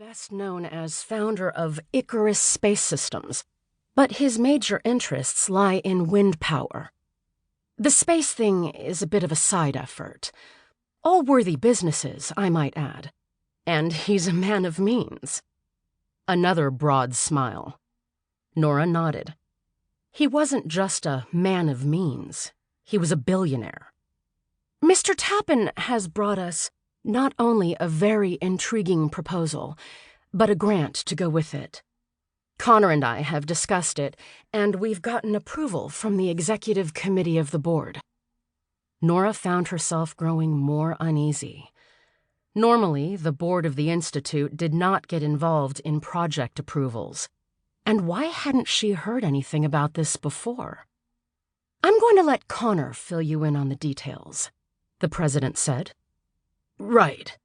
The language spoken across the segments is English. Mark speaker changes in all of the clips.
Speaker 1: best known as founder of Icarus Space Systems, but his major interests lie in wind power. The space thing is a bit of a side effort. All worthy businesses, I might add. And he's a man of means. Another broad smile. Nora nodded. He wasn't just a man of means. He was a billionaire. Mr. Tappan has brought us not only a very intriguing proposal, but a grant to go with it. Connor and I have discussed it, and we've gotten approval from the executive committee of the board. Nora found herself growing more uneasy. Normally, the board of the Institute did not get involved in project approvals. And why hadn't she heard anything about this before? "I'm going to let Connor fill you in on the details," the president said. "Right."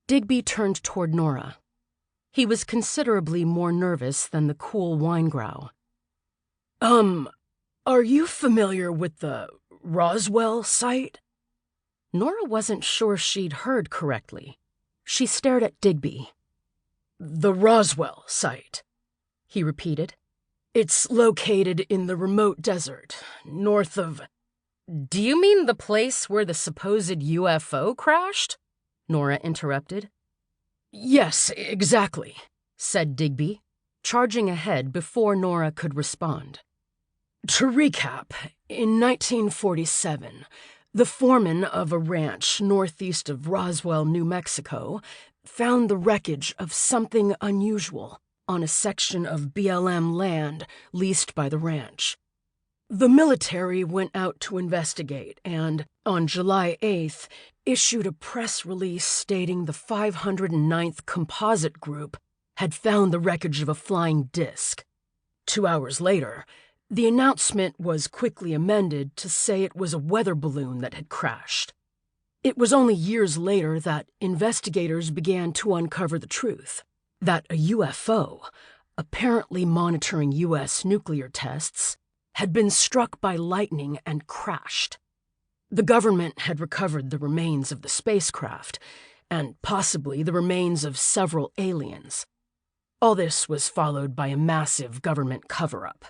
Speaker 1: Digby turned toward Nora. He was considerably more nervous than the cool Winegrow. Are you familiar with the Roswell site?" Nora wasn't sure she'd heard correctly. She stared at Digby. "The Roswell site," he repeated. "It's located in the remote desert, north of—" "Do you mean the place where the supposed UFO crashed?" Nora interrupted. "Yes, exactly," said Digby, charging ahead before Nora could respond. "To recap, in 1947, the foreman of a ranch northeast of Roswell, New Mexico, found the wreckage of something unusual on a section of BLM land leased by the ranch. The military went out to investigate and, on July 8th, issued a press release stating the 509th Composite Group had found the wreckage of a flying disc. 2 hours later, the announcement was quickly amended to say it was a weather balloon that had crashed. It was only years later that investigators began to uncover the truth, that a UFO, apparently monitoring U.S. nuclear tests, had been struck by lightning and crashed. The government had recovered the remains of the spacecraft, and possibly the remains of several aliens. All this was followed by a massive government cover-up.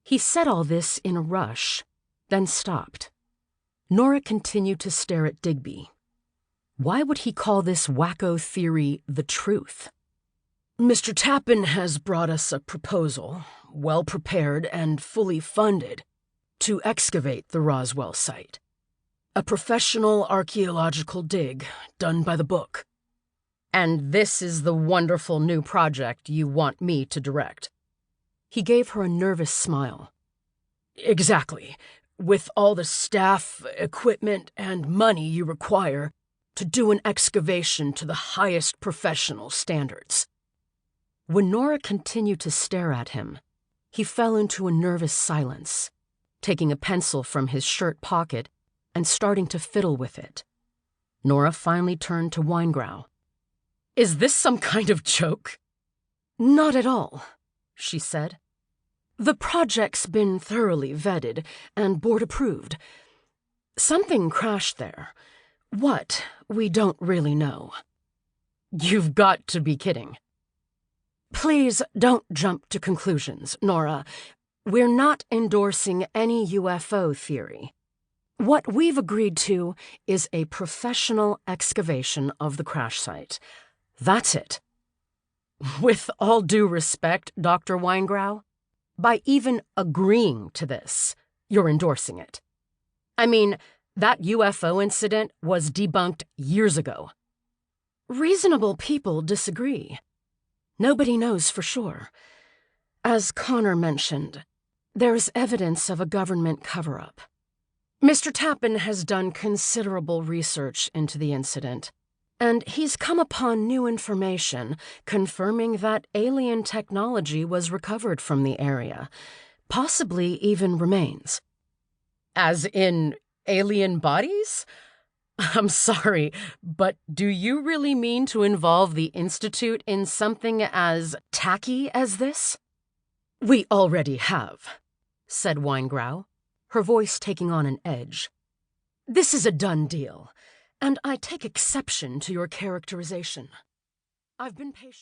Speaker 1: He said all this in a rush, then stopped. Nora continued to stare at Digby. Why would he call this wacko theory the truth? "Mr. Tappan has brought us a proposal, well prepared and fully funded, to excavate the Roswell site. A professional archaeological dig done by the book." "And this is the wonderful new project you want me to direct?" He gave her a nervous smile. "Exactly, with all the staff, equipment, and money you require to do an excavation to the highest professional standards." When Nora continued to stare at him, he fell into a nervous silence, taking a pencil from his shirt pocket and starting to fiddle with it. Nora finally turned to Winegrow. "Is this some kind of joke?" "Not at all," she said. "The project's been thoroughly vetted and board approved. Something crashed there. What, we don't really know." "You've got to be kidding." "Please don't jump to conclusions, Nora. We're not endorsing any UFO theory. What we've agreed to is a professional excavation of the crash site. That's it." "With all due respect, Dr. Winegrow, by even agreeing to this, you're endorsing it. I mean, that UFO incident was debunked years ago." "Reasonable people disagree. Nobody knows for sure. As Connor mentioned, there's evidence of a government cover-up. Mr. Tappan has done considerable research into the incident, and he's come upon new information confirming that alien technology was recovered from the area, possibly even remains." "As in alien bodies? I'm sorry, but do you really mean to involve the Institute in something as tacky as this?" "We already have," said Winegrow, her voice taking on an edge. "This is a done deal, and I take exception to your characterization. I've been patient."